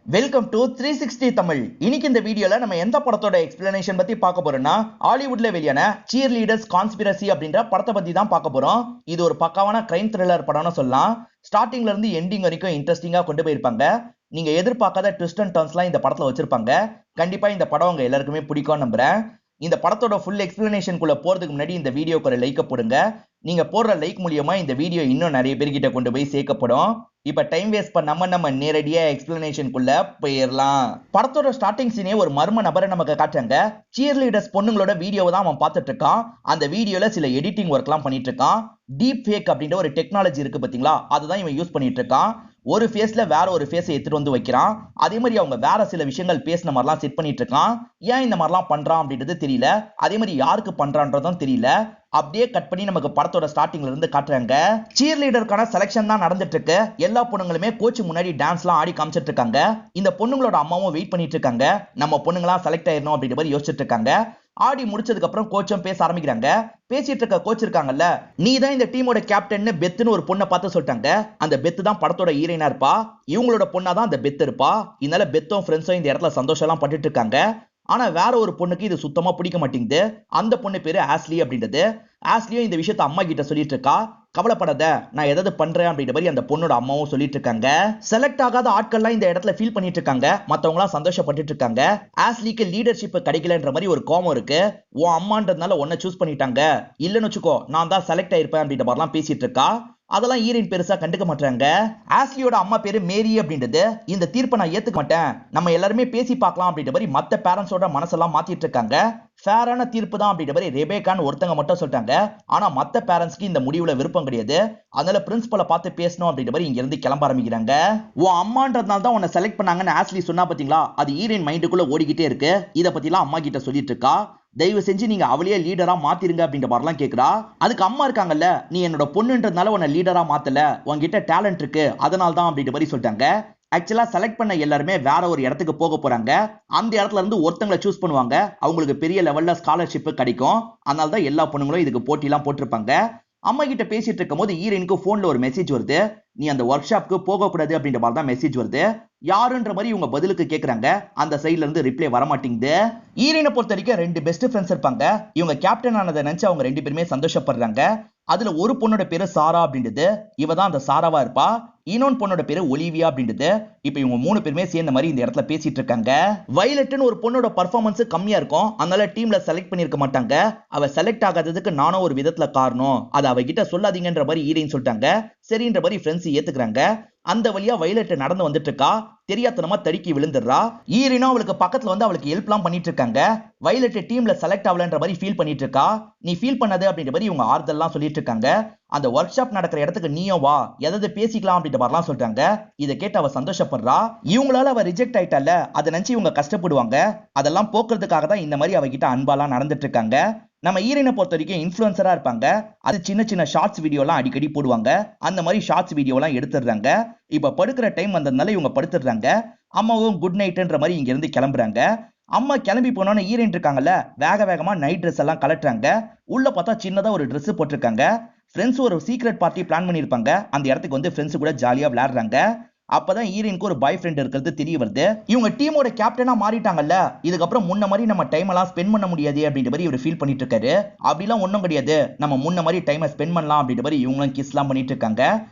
Welcome to 360 Tamil. இன்னைக்கு இந்த வீடியோல நம்ம எந்த படத்தோட எக்ஸ்பிளனேஷன் பத்தி பார்க்க போறோம்னா, ஹாலிவுட்ல வெளியான சியர் லீடர்ஸ் கான்ஸ்பிரசி அப்படின்ற படத்தை பத்தி தான் பார்க்க போறோம். இது ஒரு பக்காவான கிரைம் த்ரில்லர் படம்னு சொல்லலாம். ஸ்டார்டிங்ல இருந்து எண்டிங் வரைக்கும் இன்ட்ரெஸ்டிங்கா கொண்டு போயிருப்பாங்க. நீங்க எதிர்பார்க்காத ட்விஸ்ட் அண்ட் டர்ன்ஸ்லாம் இந்த படத்துல வச்சிருப்பாங்க. கண்டிப்பா இந்த படம் உங்க எல்லாருக்குமே பிடிக்கும் நம்புறேன். இந்த படத்தோட ஃபுல் எக்ஸ்பிளனேஷனுக்குள்ள போறதுக்கு முன்னாடி இந்த வீடியோக்கு ஒரு லைக் போடுங்க. நீங்க போடுற லைக் மூலியமா இந்த வீடியோ இன்னும் நிறைய பேர்கிட்ட கொண்டு போய் சேர்க்கப்படும். இப்ப டைம் வேஸ்ட் பண்ணாம நம்ம நேரடியா எக்ஸ்பிளனேஷனுக்குள்ள போயிடலாம். படத்தோட ஸ்டார்டிங் சீனே ஒரு மர்ம நபரை நமக்கு காட்டுறாங்க. சியர் லீடர்ஸ் பொண்ணுங்களோட வீடியோவை தான் அவன் பார்த்துட்டு இருக்கான். அந்த வீடியோல சில எடிட்டிங் ஒர்க்லாம் பண்ணிட்டு இருக்கான். டீப் ஃபேக் அப்படின்ற ஒரு டெக்னாலஜி இருக்கு பாத்தீங்களா, அதுதான் இவன் யூஸ் பண்ணிட்டு இருக்கான். ஒரு ஃபேஸ்ல வேற ஒரு ஃபேஸை எடுத்துட்டு வந்து வைக்கிறான். அதே மாதிரி அவங்க வேற சில விஷயங்கள் பேசின மாதிரிலாம் செட் பண்ணிட்டு இருக்கான். ஏன் இந்த மாதிரிலாம் பண்றான் அப்படின்றது தெரியல. அதே மாதிரி யாருக்கு பண்றான்றதும் தெரியல. அப்படியே கட் பண்ணி நமக்கு படத்தோட ஸ்டார்டிங்ல இருந்து காட்டுறாங்க. சியர் லீடருக்கான செலக்ஷன் தான் நடந்துட்டு இருக்கு. எல்லா பொண்ணுங்களுமே கோச் முன்னாடி டான்ஸ்லாம் ஆடி காமிச்சிட்டு இருக்காங்க. இந்த பொண்ணுங்களோட அம்மாவும் வெயிட் பண்ணிட்டு இருக்காங்க. நம்ம பொண்ணுங்களாம் செலக்ட் ஆயிடணும் அப்படின்ற மாதிரி யோசிச்சுட்டு இருக்காங்க. ஆடி முடிச்சதுக்கு அப்புறம் கோச்சும் பேச ஆரம்பிக்கிறாங்க. பேசிட்டு இருக்க கோச் இருக்காங்கல்ல, நீ தான் இந்த டீமோட கேப்டன் பெத்துன்னு ஒரு பொண்ணை பார்த்து சொல்லிட்டாங்க. அந்த பெத்து தான் படத்தோட ஹீரோயினா இருப்பா. இவங்களோட பொண்ணா தான் அந்த பெத்து இருப்பா. இதனால பெத்தும் ஃப்ரெண்ட்ஸும் இந்த இடத்துல சந்தோஷம் எல்லாம் பட்டுட்டு இருக்காங்க. ஆனா வேற ஒரு பொண்ணுக்கு இது சுத்தமா பிடிக்க மாட்டேங்குது. அந்த பொண்ணு பேரு ஆஸ்லி அப்படின்றது. ஆஸ்லியும் இந்த விஷயத்த அம்மா கிட்ட சொல்லிட்டு இருக்கா. கவலைப்படாத, நான் ஏதாவது பண்றேன் அப்படின்ற மாதிரி அந்த பொண்ணோட அம்மாவும் சொல்லிட்டு இருக்காங்க. செலக்ட் ஆகாத ஆட்கள்லாம் இந்த இடத்துல ஃபீல் பண்ணிட்டு இருக்காங்க. மத்தவங்க எல்லாம் சந்தோஷப்பட்டு இருக்காங்க. ஆஸ்லிக்கு லீடர்ஷிப் கிடைக்கலன்ற மாதிரி ஒரு கோபம் இருக்கு. உன் அம்மான்றதுனால உன்னை சூஸ் பண்ணிட்டாங்க, இல்லன்னு வச்சுக்கோ நான் தான் செலக்ட் ஆயிருப்பேன் அப்படின்ற மாதிரிலாம் பேசிட்டு இருக்கா. அதெல்லாம் ஈரின் பெருசா கண்டுக்க மாட்டாங்க. ஆஸ்லியோட அம்மா பேரு மேரி அப்படின்றது. இந்த தீர்ப்பை நான் ஏத்துக்க மாட்டேன், நம்ம எல்லாருமே பேசி பார்க்கலாம் அப்படின்ற மாதிரி மத்த பேரண்ட்ஸோட மனசெல்லாம் மாத்திட்டு இருக்காங்க. ஃபேரான தீர்ப்பு தான் அப்படின்ற மாதிரி ரெபேக்கான்னு ஒருத்தங்க மட்டும் சொல்லிட்டாங்க. ஆனா மத்த பேரண்ட்ஸ்க்கு இந்த முடிவுல விருப்பம் கிடையாது. அதனால பிரின்சிபலை பார்த்து பேசணும் அப்படின்ற மாதிரி இங்க இருந்து கிளம்ப ஆரம்பிக்கிறாங்க. உன் அம்மான்றதுனால தான் உன்னை செலக்ட் பண்ணாங்கன்னு ஆஸ்லி சொன்னா பாத்தீங்களா, அது ஈரின் மைண்டுக்குள்ள ஓடிக்கிட்டே இருக்கு. இதை பத்திலாம் அம்மா கிட்ட சொல்லிட்டு இருக்கா. தயவு செஞ்சு நீங்க அவளையே லீடரா மாத்திருங்க அப்படின்ற மாதிரிலாம் கேக்குறா. அதுக்கு அம்மா இருக்காங்கல்ல, நீ என்னோட பொண்ணுன்றதுனால உன்னை லீடரா மாத்தல, உன்கிட்ட டேலண்ட் இருக்கு அதனால தான் அப்படின்ற மாதிரி சொல்லிட்டாங்க. ஆக்சுவலா செலக்ட் பண்ண எல்லாருமே வேற ஒரு இடத்துக்கு போக போறாங்க. அந்த இடத்துல இருந்து ஒருத்தங்களை சூஸ் பண்ணுவாங்க. அவங்களுக்கு பெரிய லெவல்ல ஸ்காலர்ஷிப் கிடைக்கும். அதனால தான் எல்லா பொண்ணுங்களும் இதுக்கு போட்டிலாம் போட்டிருப்பாங்க. அம்மா கிட்ட பேசிட்டு இருக்கும் போது ஈரனுக்கு போன்ல ஒரு மெசேஜ் வருது. நீ அந்த ஒர்க் ஷாப்க்கு போக கூடாது அப்படின்ற மாதிரி தான் மெசேஜ் வருது. யாருன்ற மாதிரி இவங்க பதிலுக்கு கேக்குறாங்க. அந்த சைட்ல இருந்து ரிப்ளை வர மாட்டேங்குது. ஈரனை பொறுத்த வரைக்கும் ரெண்டு பெஸ்ட் ஃப்ரெண்ட்ஸ் இருப்பாங்க. இவங்க கேப்டன் ஆனதை நினைச்சு அவங்க ரெண்டு பேருமே சந்தோஷப்படுறாங்க. அதுல ஒரு பொண்ணோட பேரு சாரா அப்படின்றது. இவ தான் அந்த சாராவா இருப்பா. இன்னொன்னு பொண்ணோட பேரு ஒலிவியா அப்படின்றது. இப்ப இவங்க மூணு பேருமே சேர்ந்த மாதிரி இந்த இடத்துல பேசிட்டு இருக்காங்க. வயலட்னு ஒரு பொண்ணோட பர்ஃபார்மன்ஸ் கம்மியா இருக்கும். அதனால டீம்ல செலக்ட் பண்ணிருக்க மாட்டாங்க. அவ செலக்ட் ஆகாததுக்கு நானும் ஒரு விதத்துல காரணம், அதை அவகிட்ட சொல்லாதீங்கன்ற மாதிரி ஈரன் சொல்லிட்டாங்க. சரின்ற மாதிரி ஃப்ரெண்ட்ஸ் ஏத்துக்கிறாங்க. அந்த வழியா வயலட் நடந்து வந்துட்டு இருக்கா. தெரியாதனமா தடுக்கி விழுந்துடுறா. ஈரினா அவளுக்கு பக்கத்துல வந்து அவளுக்கு ஹெல்ப்லாம் பண்ணிட்டு இருக்காங்க. வயலட் டீம்ல செலக்ட் ஆகலன்ற மாதிரி ஃபீல் பண்ணிட்டு இருக்கா. நீ ஃபீல் பண்ணாது அப்படின்ற மாதிரி இவங்க ஆறுதல்லாம் சொல்லிட்டு இருக்காங்க. அந்த ஒர்க் ஷாப் நடக்கிற இடத்துக்கு நீயும் வா, எதாவது பேசிக்கலாம் அப்படின்ற மாதிரிலாம் சொல்றாங்க. இதை கேட்டு அவ சந்தோஷப்படுறா. இவங்களால அவ ரிஜெக்ட் ஆயிட்டால, அதை நினைச்சு இவங்க கஷ்டப்படுவாங்க. அதெல்லாம் போக்குறதுக்காக தான் இந்த மாதிரி அவகிட்ட அன்பாலாம் நடந்துட்டு இருக்காங்க. நம்ம ஈரனை பொறுத்த வரைக்கும் இன்ஃபுளுசரா இருப்பாங்க. அது சின்ன சின்ன ஷார்ட்ஸ் வீடியோலாம் அடிக்கடி போடுவாங்க. அந்த மாதிரி ஷார்ட்ஸ் வீடியோலாம் எடுத்துடுறாங்க. இப்ப படுக்கிற டைம் வந்ததுனால இவங்க படுத்துடுறாங்க. அம்மாவும் குட் நைட்ன்ற மாதிரி இங்க இருந்து கிளம்புறாங்க. அம்மா கிளம்பி போனோன்னு ஈரன் இருக்காங்கல்ல, வேக வேகமா நைட் ட்ரெஸ் எல்லாம் கலட்டுறாங்க. உள்ள பார்த்தா சின்னதா ஒரு ட்ரெஸ் போட்டிருக்காங்க. ஃப்ரெண்ட்ஸ் ஒரு சீக்ரெட் பார்ட்டி பிளான் பண்ணிருப்பாங்க. அந்த இடத்துக்கு வந்து ஃப்ரெண்ட்ஸ் கூட ஜாலியா விளையாடுறாங்க. அப்பதான் ஈரனுக்கு ஒரு பாய் ஃப்ரெண்ட் இருக்கிறது தெரிய வருது. இவங்க டீமோட கேப்டனா மாறிட்டாங்கல்ல, இதுக்கப்புறம் முன்ன மாதிரி நம்ம டைம் எல்லாம் ஸ்பெண்ட் பண்ண முடியாது அப்படின்ற மாதிரி இவர் ஃபீல் பண்ணிட்டு இருக்காரு. அப்படிலாம் ஒண்ணும் கிடையாது, நம்ம முன்ன மாதிரி டைமை ஸ்பெண்ட் பண்ணலாம் அப்படின்ற மாதிரி இவங்களும் கிஸ்லாம் பண்ணிட்டு இருக்காங்க.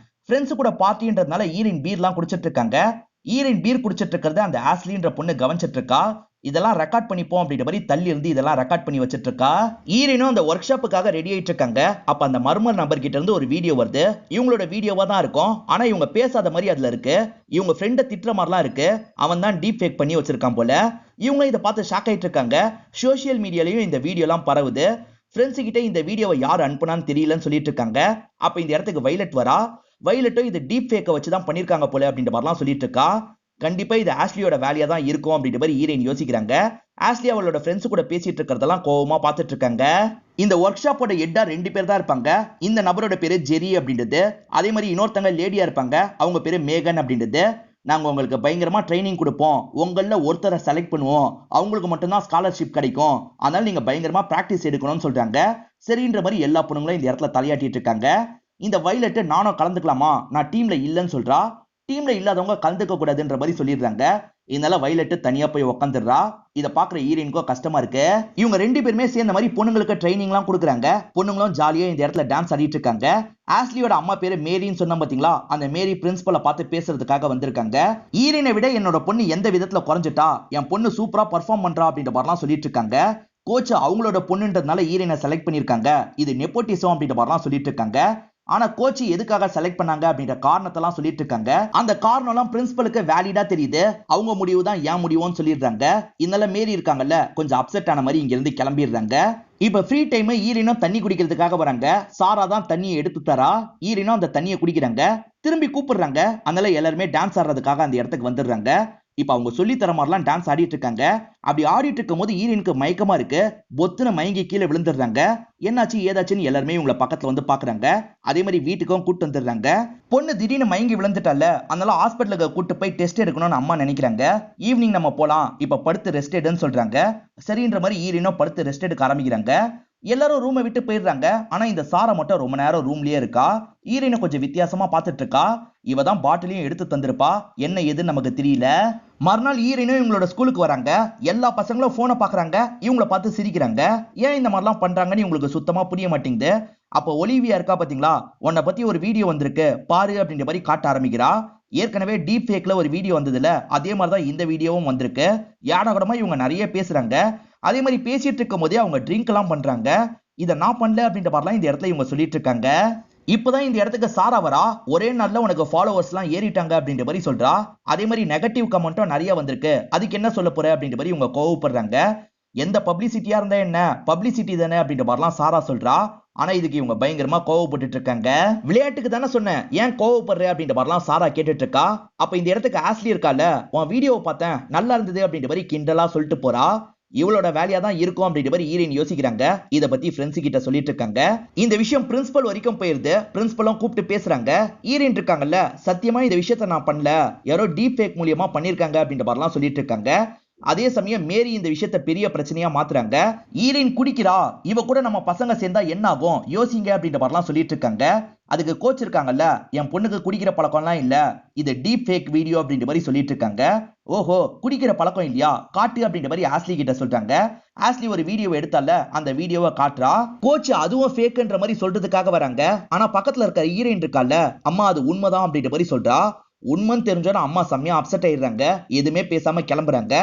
ஃப்ரெண்ட்ஸ் கூட பார்ட்டின்றதுனால ஈரன் பீர்லாம் குடிச்சிட்டு இருக்காங்க. ஈரன் பீர் குடிச்சிட்டு இருக்கிறது அந்த ஆஸ்லின்ற பொண்ணு கவனிச்சிட்டு இருக்கா. இதெல்லாம் ரெக்கார்ட் பண்ணிப்போம் அப்படின்ற மாதிரி தள்ளி இருந்து இதெல்லாம் ரெக்கார்ட் பண்ணி வச்சிட்டு இருக்கா. ஈரனும் அந்த ஒர்க் ஷாப்புக்காக ரெடி ஆயிட்டு இருக்காங்க. அப்ப அந்த மர்மர் நபர் கிட்ட இருந்து ஒரு வீடியோ வருது. இவங்களோட வீடியோவா தான் இருக்கும். ஆனா இவங்க பேசாத மாதிரி அதுல இருக்கு. இவங்க ஃப்ரெண்ட திட்டுற மாதிரிலாம் இருக்கு. அவன் தான் டீப் ஃபேக் பண்ணி வச்சிருக்கான் போல. இவங்க இதை பார்த்து ஷாக் ஆயிட்டு இருக்காங்க. சோசியல் மீடியாலையும் இந்த வீடியோலாம் பரவுது. ஃப்ரெண்ட்ஸ் கிட்ட இந்த வீடியோவை யார் அனுப்புனான்னு தெரியலன்னு சொல்லிட்டு இருக்காங்க. அப்ப இந்த இடத்துக்கு வயலட் வரா. வயலட்டும் இது டீப் ஃபேக்கை வச்சு தான் பண்ணிருக்காங்க போல அப்படின்ற மாதிரிலாம் சொல்லிட்டு இருக்கா. கண்டிப்பா இது ஆஸ்லியோட வேலையா தான் இருக்கும் அப்படின்ற மாதிரி ஈரன் யோசிக்கிறாங்க. ஆஸ்லி அவளோட ஃப்ரெண்ட்ஸ் கூட பேசிட்டு இருக்கிறதெல்லாம் கோவமா பார்த்துட்டு இருக்காங்க. இந்த ஒர்க் ஷாப்போட ஹெட்டா ரெண்டு பேர் தான் இருப்பாங்க. இந்த நபரோட பேரு ஜெரி அப்படின்றது. அதே மாதிரி இன்னொருத்தங்க லேடியா இருப்பாங்க. அவங்க பேரு மேகன் அப்படின்றது. நாங்க உங்களுக்கு பயங்கரமா ட்ரைனிங் கொடுப்போம், உங்கள ஒருத்தரை செலக்ட் பண்ணுவோம், அவங்களுக்கு மட்டும்தான் ஸ்காலர்ஷிப் கிடைக்கும், அதனால நீங்க பயங்கரமா பிராக்டிஸ் எடுக்கணும்னு சொல்றாங்க. சரின்ற மாதிரி எல்லா பொண்ணுங்களும் இந்த இடத்துல தலையாட்டிட்டு இருக்காங்க. இந்த வயலட் நானும் கலந்துக்கலாமா, நான் டீம்ல இல்லைன்னு சொல்றா. டீம்ல இல்லாதவங்க கலந்துக்க கூடாதுன்ற மாதிரி சொல்லிடுறாங்க. இதனால வயலட் தனியா போய் உட்காந்துடுறா. இதை பாக்குற ஈரனுக்கும் கஷ்டமா இருக்கு. இவங்க ரெண்டு பேருமே சேர்ந்த மாதிரி பொண்ணுங்களுக்கு ட்ரைனிங் எல்லாம் கொடுக்குறாங்க. பொண்ணுங்களும் ஜாலியா இந்த இடத்துல டான்ஸ் ஆடிட்டு இருக்காங்க. ஆஸ்லியோட அம்மா பேரு மேரின்னு சொன்னா பாத்தீங்களா, அந்த மேரி பிரின்சிபலை பார்த்து பேசுறதுக்காக வந்திருக்காங்க. ஈரனை விட என்னோட பொண்ணு எந்த விதத்துல குறைஞ்சிட்டா, என் பொண்ணு சூப்பரா பர்ஃபார்ம் பண்றா அப்படின்ற மாதிரிலாம் சொல்லிட்டு இருக்காங்க. கோச் அவங்களோட பொண்ணுன்றதுனால ஈரனை செலக்ட் பண்ணிருக்காங்க. இது நெப்போட்டிசம் அப்படின்ற மாதிரிலாம் சொல்லிட்டு இருக்காங்க. ஆனா கோச் எதுக்காக செலக்ட் பண்ணாங்க அப்படின்ற காரணத்தெல்லாம் சொல்லிட்டு இருக்காங்க. அந்த காரணம் எல்லாம் பிரின்சிபலுக்கு வேலிடா தெரியுது. அவங்க முடிவு தான் ஏன் முடிவுன்னு சொல்லிடுறாங்க. இதனால மேரி இருக்காங்கல்ல, கொஞ்சம் அப்செட் ஆன மாதிரி இங்க இருந்து கிளம்பிடுறாங்க. இப்ப ஃப்ரீ டைம் ஈரனும் தண்ணி குடிக்கிறதுக்காக வராங்க. சாரா தான் தண்ணியை எடுத்து தரா. ஈரனும் அந்த தண்ணியை குடிக்கிறாங்க. திரும்பி கூப்பிடுறாங்க. அதனால எல்லாருமே டான்ஸ் ஆடுறதுக்காக அந்த இடத்துக்கு வந்துடுறாங்க. இப்ப அவங்க சொல்லி தர மாதிரிலாம் டான்ஸ் ஆடிட்டு இருக்காங்க. அப்படி ஆடிட்டு இருக்கும் போது ஈரனுக்கு மயக்கமா இருக்கு. பொத்துன மயங்கி கீழே விழுந்துடுறாங்க. என்னாச்சு ஏதாச்சுன்னு எல்லாருமே இவங்களை பக்கத்துல வந்து பாக்குறாங்க. அதே மாதிரி வீட்டுக்கும் கூட்டு வந்துடுறாங்க. பொண்ணு திடீர்னு மயங்கி விழுந்துட்டால, அதனால ஹாஸ்பிட்டலுக்கு கூட்டு போய் டெஸ்ட் எடுக்கணும்னு அம்மா நினைக்கிறாங்க. ஈவினிங் நம்ம போலாம், இப்ப படுத்து ரெஸ்ட் எடுன்னு சொல்றாங்க. சரின்ற மாதிரி ஈரனும் படுத்து ரெஸ்ட் எடுக்க ஆரம்பிக்கிறாங்க. எல்லாரும் ரூமை விட்டு போயிடுறாங்க. ஆனா இந்த சாரா மட்டும் ரொம்ப நேரம் ரூம்லயே இருக்கா. ஈரனை கொஞ்சம் வித்தியாசமா பார்த்துட்டு இருக்கா. இவ தான் பாட்டிலையும் எடுத்து தந்திருப்பா. என்ன ஏதுன்னு நமக்கு தெரியல. மறுநாள் ஈரனும் இவங்களோட ஸ்கூலுக்கு வராங்க. எல்லா பசங்களும் போனை பாக்குறாங்க. இவங்கள பார்த்து சிரிக்கிறாங்க. ஏன் இந்த மாதிரிலாம் பண்றாங்கன்னு இவங்களுக்கு சுத்தமா புரிய மாட்டேங்குது. அப்போ ஒலிவியா இருக்கா பாத்தீங்களா, உன்னை பத்தி ஒரு வீடியோ வந்திருக்கு பாரு அப்படின்ற மாதிரி காட்ட ஆரம்பிக்கிறா. ஏற்கனவே டீப் ஃபேக்ல ஒரு வீடியோ வந்ததுல அதே மாதிரிதான் இந்த வீடியோவும் வந்திருக்கு. ஏடாகூடமா இவங்க நிறைய பேசுறாங்க. அதே மாதிரி பேசிட்டு இருக்கும் போதே அவங்க ட்ரிங்க் எல்லாம் பண்றாங்க. இதை நான் பண்ணல அப்படின்ற மாதிரிலாம் இந்த இடத்துல இவங்க சொல்லிட்டு இருக்காங்க. இப்பதான் இந்த இடத்துக்கு சாரா வரா. ஒரே நாள்ல உனக்கு ஃபாலோவர்ஸ் எல்லாம் ஏறிட்டாங்க அப்படின்ற மாதிரி சொல்றா. அதே மாதிரி நெகட்டிவ் கமெண்ட்டும் நிறைய வந்திருக்கு. அதுக்கு என்ன சொல்ல போற அப்படின்ற மாதிரி இவங்க கோவப்படுறாங்க. எந்த பப்ளிசிட்டியா இருந்தா என்ன, பப்ளிசிட்டி தானே அப்படின்ற மாதிரிலாம் சாரா சொல்றா. ஆனா இதுக்கு இவங்க பயங்கரமா கோவப்பட்டு இருக்காங்க. விளையாட்டுக்கு தானே சொன்னேன், ஏன் கோவப்படுற அப்படின்ற மாதிரிலாம் சாரா கேட்டுட்டு இருக்கா. அப்ப இந்த இடத்துக்கு ஆஸ்லி இருக்கால, உன் வீடியோவை பார்த்தேன் நல்லா இருந்தது அப்படின்ற மாதிரி கிண்டலா சொல்லிட்டு போறா. இவளோட வேலையா தான் இருக்கும் அப்படின்ற மாதிரி ஈரன் யோசிக்கிறாங்க. இத பத்தி ஃப்ரெண்ட்ஸ் கிட்ட சொல்லிட்டு இருக்காங்க. இந்த விஷயம் பிரின்சிபல் வரைக்கும் போயிருது. பிரின்சிபலும் கூப்பிட்டு பேசுறாங்க. ஈரன் இருக்காங்கல்ல, சத்தியமா இந்த விஷயத்த நான் பண்ணல, யாரோ டீப் ஃபேக் மூலியமா பண்ணிருக்காங்க அப்படின்ற மாதிரிலாம் சொல்லிட்டு இருக்காங்க. அதே சமயம் மேரி இந்த விஷயத்த பெரிய பிரச்சனையா மாத்துறாங்க. ஈரன் குடிக்கிறா, இவ கூட நம்ம பசங்க சேர்ந்தா என்ன ஆகும் யோசிங்க அப்படின்ற மாதிரிலாம் சொல்லிட்டு இருக்காங்க. அதுக்கு கோச் இருக்காங்கல்ல, என் பொண்ணுக்கு குடிக்கிற பழக்கம்லாம் இல்ல, இது டீப் ஃபேக் வீடியோ அப்படின்ற மாதிரி சொல்லிட்டு இருக்காங்க. ஓஹோ, குடிக்கிற பழக்கம் இல்லையா, காட்டு அப்படின்ற மாதிரி ஆஸ்லி கிட்ட சொல்றாங்க. ஆஸ்லி ஒரு வீடியோ எடுத்தால, அந்த வீடியோவை காட்டுறா. கோச் அதுவும் ஃபேக்ன்ற மாதிரி சொல்றதுக்காக வராங்க. ஆனா பக்கத்துல இருக்க ஈரன் இருக்கால, அம்மா அது உண்மைதான் அப்படின்ற மாதிரி சொல்றா. உண்மைன்னு தெரிஞ்சோன்னா அம்மா செம்மையா அப்செட் ஆயிடுறாங்க. எதுவுமே பேசாம கிளம்புறாங்க.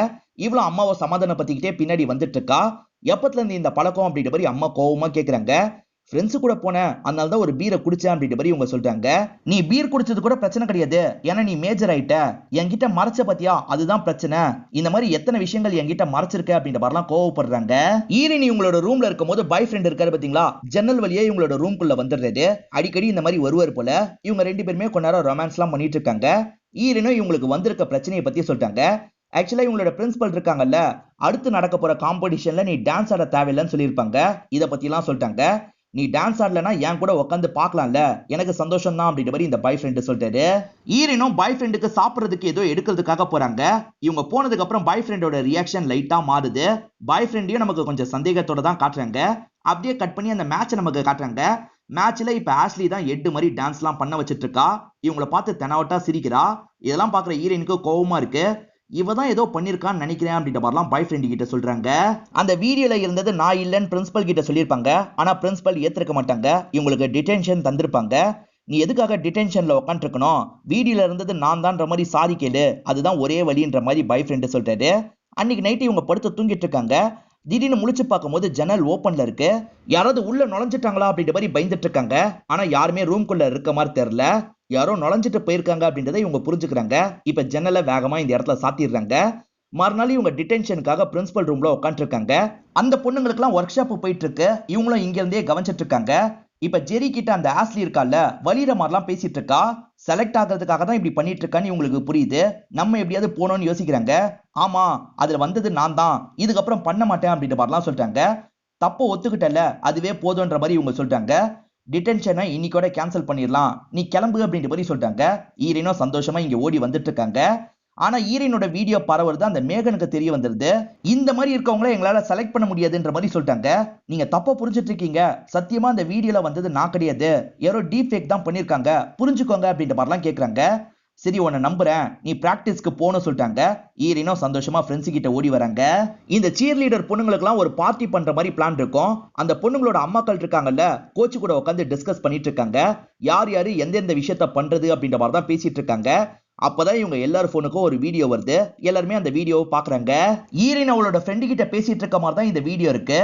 இவ்வளவு அம்மாவை சமாதானப்படுத்திக்கிட்டே பின்னாடி வந்துட்டு இருக்கா. எப்பத்துல இருந்து இந்த பழக்கம் அப்படின்ற மாதிரி அம்மா கோவமா கேக்குறாங்க. ஃப்ரெண்ட்ஸ் கூட போனேன், அதனால தான் ஒரு பீரை குடிச்சேன் அப்படின்ற மாதிரி இவங்க சொல்றாங்க. நீ பீர் குடிச்சது கூட பிரச்சனை கிடையாது, ஏன்னா நீ மேஜர் ஆயிட்ட. என்கிட்ட மறைச்ச பத்தியா, அதுதான் பிரச்சனை. இந்த மாதிரி எத்தனை விஷயங்கள் என்கிட்ட மறைச்சிருக்க அப்படின்ற மாதிரிலாம் கோவப்படுறாங்க. ஈரன் இவங்களோட ரூம்ல இருக்கும் போது பாய் ஃப்ரெண்ட் இருக்காரு பாத்தீங்களா, ஜன்னல் வழியே இவங்களோட ரூம்குள்ள வந்துடுறது. அடிக்கடி இந்த மாதிரி வருவார் போல. இவங்க ரெண்டு பேருமே கொஞ்ச நேரம் ரொமான்ஸ் எல்லாம் பண்ணிட்டு இருக்காங்க. ஈரனும் இவங்களுக்கு வந்திருக்க பிரச்சனையை பத்தி சொல்றாங்க. ஆக்சுவலா இவங்களோட பிரின்சிபல் இருக்காங்கல்ல, அடுத்து நடக்க போற காம்படிஷன்ல நீ டான்ஸ் ஆட தேவையில்லைன்னு சொல்லியிருப்பாங்க. இத பத்தி எல்லாம் சொல்லிட்டாங்க. நீ டான்ஸ் ஆடலனா என் கூட உட்காந்து பார்க்கலாம்ல, எனக்கு சந்தோஷம் தான் அப்படின்ற மாதிரி இந்த பாய் ஃப்ரெண்ட் சொல்றாரு. ஈரனும் பாய் ஃப்ரெண்டுக்கு சாப்பிடுறதுக்கு ஏதோ எடுக்கிறதுக்காக போறாங்க. இவங்க போனதுக்கு அப்புறம் பாய் ஃப்ரெண்டோட ரியாக்ஷன் லைட்டா மாறுது. பாய் ஃப்ரெண்டையும் நமக்கு கொஞ்சம் சந்தேகத்தோட தான் காட்டுறாங்க. அப்படியே கட் பண்ணி அந்த மேட்சை நமக்கு காட்டுறாங்க. மேட்ச்ல இப்ப ஆஸ்லி தான் எட்டு மாதிரி டான்ஸ் எல்லாம் பண்ண வச்சிட்டு இருக்கா. இவங்களை பார்த்து தெனாவட்டா சிரிக்கிறா. இதெல்லாம் பாக்குற ஈரனுக்கு கோவமா இருக்கு. இவதான் ஏதோ பண்ணிருக்கான்னு நினைக்கிறேன் அப்படின்ற மாதிரிலாம் பாய் ஃப்ரெண்ட் கிட்ட சொல்றாங்க. அந்த வீடியோல இருந்தது நான் இல்லைன்னு பிரின்சிபல் கிட்ட சொல்லியிருப்பாங்க. ஆனா பிரின்சிபல் ஏத்துக்க மாட்டாங்க. இவங்களுக்கு டிடென்ஷன் தந்திருப்பாங்க. நீ எதுக்காக டிடென்ஷன்ல உட்காந்துருக்கணும், வீடியோல இருந்தது நான் தான்ற மாதிரி சாரி கேளு, அதுதான் ஒரே வழின்ற மாதிரி பாய் ஃப்ரெண்ட் சொல்றாரு. அன்னைக்கு நைட்டு இவங்க படுத்து தூங்கிட்டு இருக்காங்க. திடீர்னு முழிச்சு பார்க்கும்போது ஜன்னல் ஓப்பன்ல இருக்கு. யாராவது உள்ள நுழைஞ்சிட்டாங்களா அப்படின்ற மாதிரி பயந்துட்டு இருக்காங்க. ஆனா யாருமே ரூம்குள்ள இருக்க மாதிரி தெரியல. யாரோ நுழைஞ்சிட்டு போயிருக்காங்க அப்படின்றத இவங்க புரிஞ்சுக்கிறாங்க. இப்ப ஜன்னலை வேகமா இந்த இடத்துல சாத்திடுறாங்க. மறுநாள் இவங்க டிடென்ஷனுக்காக பிரின்சிபல் ரூம்ல உட்காந்துருக்காங்க. அந்த பொண்ணுங்களுக்கு எல்லாம் ஒர்க் ஷாப் போயிட்டு இருக்கு. இவங்களும் இங்க இருந்தே கவனிச்சிட்டு இருக்காங்க. இப்ப ஜெரி கிட்ட அந்த ஆஸ்லி இருக்கால, வலிற மாதிரிலாம் பேசிட்டு இருக்கா. செலக்ட் ஆகிறதுக்காக தான் இப்படி பண்ணிட்டு இருக்கான்னு இவங்களுக்கு புரியுது. நம்ம எப்படியாவது போனோம்னு யோசிக்கிறாங்க. ஆமா, அதுல வந்தது நான் தான், இதுக்கப்புறம் பண்ண மாட்டேன் அப்படின்ற மாதிரிலாம் சொல்றாங்க. தப்ப ஒத்துக்கிட்டல, அதுவே போதுன்ற மாதிரி இவங்க சொல்றாங்க. டிடென்ஷனை இன்னைக்கோட கேன்சல் பண்ணிடலாம், நீ கிளம்பு அப்படின்ற மாதிரி சொல்றாங்க. ஈரனும் சந்தோஷமா இங்க ஓடி வந்துட்டு இருக்காங்க. ஆனா ஈரனோட வீடியோ பரவுறது அந்த மேகனுக்கு தெரிய வந்துருது. இந்த மாதிரி இருக்கவங்கள எங்களால செலக்ட் பண்ண முடியாதுன்ற மாதிரி சொல்லிட்டாங்க. நீங்க தப்பா புரிஞ்சிட்டு இருக்கீங்க, சத்தியமா அந்த வீடியோல வந்தது நான் கிடையாது, யாரோ டீப் ஃபேக் தான் பண்ணிருக்காங்க, புரிஞ்சுக்கோங்க அப்படின்ற மாதிரிலாம் கேக்குறாங்க. சரி உன்னை நம்புறேன், நீ பிராக்டிஸ்க்கு போன்னு சொல்லிட்டாங்க. ஈரினும் சந்தோஷமா ஃப்ரெண்ட்ஸ் கிட்ட ஓடி வராங்க. இந்த சீர் லீடர் பொண்ணுங்களுக்குலாம் ஒரு பார்ட்டி பண்ற மாதிரி பிளான் இருக்கும். அந்த பொண்ணுங்களோட அம்மாக்கள் இருக்காங்கல்ல, கோச் கூட உட்காந்து டிஸ்கஸ் பண்ணிட்டு இருக்காங்க. யார் யாரு எந்தெந்த விஷயத்த பண்றது அப்படின்ற மாதிரி தான் பேசிட்டு இருக்காங்க. அப்பதான் இவங்க எல்லார் போனுக்கும் ஒரு வீடியோ வருது. எல்லாருமே அந்த வீடியோவை பாக்குறாங்க. ஈரின் அவளோட ஃப்ரெண்டு கிட்ட பேசிட்டு இருக்க மாதிரி தான் இந்த வீடியோ இருக்கு.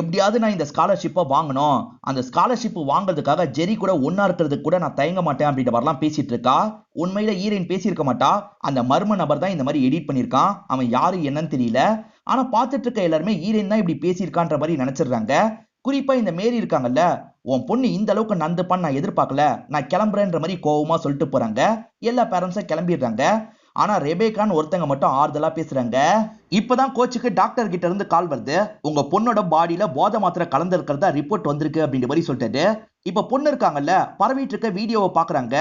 எப்படியாவது நான் இந்த ஸ்காலர்ஷிப்பை வாங்கணும், அந்த ஸ்காலர்ஷிப் வாங்குறதுக்காக ஜெரி கூட ஒன்னா இருக்கிறதுக்கு கூட நான் தயங்க மாட்டேன் அப்படின்ற மாதிரிலாம் பேசிட்டு இருக்கா. உண்மையில ஈரின் பேசியிருக்க மாட்டா. அந்த மர்ம நபர் தான் இந்த மாதிரி எடிட் பண்ணிருக்கான். அவன் யாரு என்னன்னு தெரியல. ஆனா பாத்துட்டு இருக்க எல்லாருமே ஈரின் தான் இப்படி பேசியிருக்கான்ற மாதிரி நினைச்சிடுறாங்க. குறிப்பா இந்த மேரி இருக்காங்கல்ல, உன் பொண்ணு இந்த அளவுக்கு நடந்துப்பான்னு நான் எதிர்பார்க்கல, நான் கிளம்புறேன்ற மாதிரி கோவமா சொல்லிட்டு போறாங்க. எல்லா பேரண்ட்ஸும் கிளம்பிடுறாங்க. ஆனா ரெபேக்கான்னு ஒருத்தங்க மட்டும் ஆறுதலா பேசுறாங்க. இப்பதான் கோச்சுக்கு டாக்டர் கிட்ட இருந்து கால் வருது. உங்க பொண்ணோட பாடியில போதை மாத்திரை கலந்து இருக்கிறதா ரிப்போர்ட் வந்திருக்கு அப்படின்ற மாதிரி சொல்லிட்டு, இப்ப பொண்ணு இருக்காங்கல்ல, பரவிட்டு இருக்க வீடியோவை பாக்குறாங்க.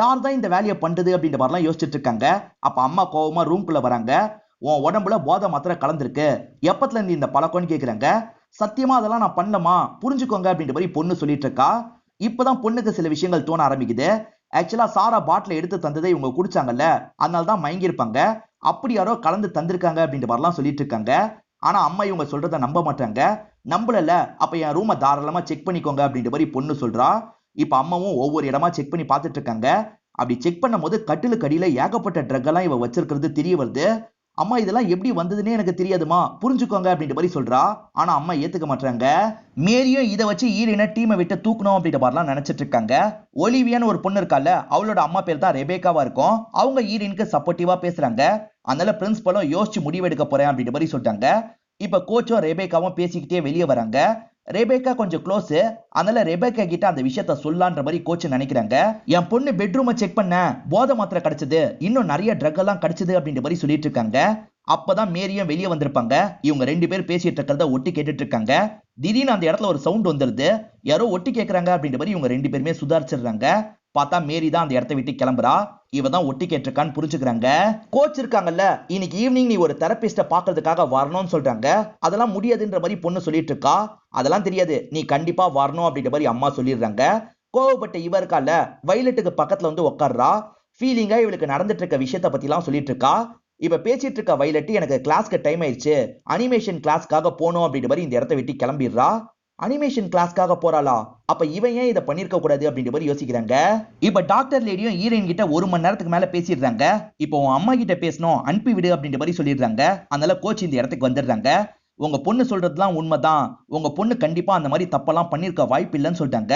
யார் தான் இந்த வேலையை பண்றது அப்படின்ற மாதிரிலாம் யோசிச்சுட்டு இருக்காங்க. அப்ப அம்மா கோவமா ரூம்குள்ள வராங்க. உன் உடம்புல போதை மாத்திரை கலந்துருக்கு, எப்பத்துல இருந்து இந்த பழக்கம்னு கேக்குறாங்க. சத்தியமா அதெல்லாம் நான் பண்ணலமா, புரிஞ்சுக்கோங்க அப்படின்ற மாதிரி பொண்ணு சொல்லிட்டு இருக்கா. இப்பதான் பொண்ணுக்கு சில விஷயங்கள் தோண ஆரம்பிக்குது. ஆக்சுவலா சாரா பாட்டில எடுத்து தந்ததை இவங்க குடிச்சாங்கல்ல, அதனால தான் மயங்கி இருப்பாங்க. அப்படி யாரோ கலந்து தந்திருக்காங்க அப்படின்ற மாதிரிலாம் சொல்லிட்டு இருக்காங்க. ஆனா அம்மா இவங்க சொல்றத நம்ப மாட்டாங்க. நம்பலல, அப்ப என் ரூமை தாராளமா செக் பண்ணிக்கோங்க அப்படின்ற மாதிரி பொண்ணு சொல்றா. இப்ப அம்மாவும் ஒவ்வொரு இடமா செக் பண்ணி பார்த்துட்டு இருக்காங்க. அப்படி செக் பண்ணும் போது கட்டிலுக்கு அடியில ஏகப்பட்ட ட்ரக் எல்லாம் இவ வச்சிருக்கிறது தெரிய வருது. அம்மா இதெல்லாம் எப்படி வந்ததுன்னே எனக்கு தெரியாதுமா, புரிஞ்சுக்கோங்க அப்படின்ற மாதிரி சொல்றா. ஆனா அம்மா ஏத்துக்க மாட்டாங்க. மேரியும் இதை வச்சு ஈரின டீமை விட்டு தூக்கணும் அப்படின்ற மாதிரிலாம் நினைச்சிட்டு இருக்காங்க. ஒலிவியான்னு ஒரு பொண்ணு இருக்கால, அவளோட அம்மா பேர் தான் ரெபேக்காவா இருக்கும். அவங்க ஈரினுக்கு சப்போர்ட்டிவா பேசுறாங்க. அதனால பிரின்சிபலும் யோசிச்சு முடிவெடுக்க போறேன் அப்படின்ற மாதிரி சொல்லிட்டாங்க. இப்ப கோச்சும் ரெபேக்காவும் பேசிக்கிட்டே வெளியே வராங்க. ரெபேக்கா கொஞ்சம் க்ளோஸ், அதனால ரெபேக்கா கிட்ட அந்த விஷயத்த சொல்லலான்ற மாதிரி கோச் நினைக்கிறாங்க. என் பொண்ணு பெட்ரூமை செக் பண்ண, போதை மாத்திரை கிடைச்சது, இன்னும் நிறைய ட்ரக் எல்லாம் கிடைச்சது அப்படின்ற மாதிரி சொல்லிட்டு இருக்காங்க. அப்பதான் மேரியும் வெளியே வந்திருப்பாங்க. இவங்க ரெண்டு பேரும் பேசிட்டு இருக்கிறத ஒட்டி கேட்டுட்டு இருக்காங்க. திடீர்னு அந்த இடத்துல ஒரு சவுண்ட் வந்துருது. யாரோ ஒட்டி கேட்கறாங்க அப்படின்ற மாதிரி இவங்க ரெண்டு பேருமே சுதாரிச்சிடுறாங்க. பார்த்தா மேரி தான் அந்த இடத்த விட்டு கிளம்புறா. இவ தான் ஒட்டி கேட்டிருக்கான்னு புரிஞ்சுக்கிறாங்க. கோச் இருக்காங்கல்ல, இன்னைக்கு ஈவினிங் நீ ஒரு தெரபிஸ்ட பாக்குறதுக்காக வரணும்னு சொல்றாங்க. அதெல்லாம் முடியாதுன்ற மாதிரி பொண்ணு சொல்லிட்டு இருக்கா. அதெல்லாம் தெரியாது, நீ கண்டிப்பா வரணும் அப்படின்ற மாதிரி அம்மா சொல்லிடுறாங்க. கோவப்பட்ட இவ இருக்கால, வைலட்டுக்கு பக்கத்துல வந்து உட்கார்றா. ஃபீலிங்கா இவளுக்கு நடந்துட்டு இருக்க விஷயத்த பத்தி எல்லாம் சொல்லிட்டு இருக்கா. இப்ப பேசிட்டு இருக்க வைலட்டு, எனக்கு கிளாஸ்க்கு டைம் ஆயிடுச்சு, அனிமேஷன் கிளாஸ்க்காக போகணும் அப்படின்ற மாதிரி இந்த இடத்த விட்டு கிளம்பிடுறா. அனிமேஷன் கிளாஸ்க்காக போறாளா? அப்ப இவன் ஏன் இதை பண்ணிருக்க கூடாது அப்படின்ற மாதிரி யோசிக்கிறாங்க. இப்ப டாக்டர் லேடியும் ஈரன் கிட்ட 1 மணி நேரத்துக்கு மேல பேசிடுறாங்க. இப்போ உன் அம்மா கிட்ட பேசணும், அனுப்பி விடு அப்படின்ற மாதிரி சொல்லிடுறாங்க. அதனால கோச் இந்த இடத்துக்கு வந்துடுறாங்க. உங்க பொண்ணு சொல்றதுலாம் உண்மைதான், உங்க பொண்ணு கண்டிப்பா அந்த மாதிரி தப்பெல்லாம் பண்ணிருக்க வாய்ப்பு இல்லைன்னு சொல்லிட்டாங்க.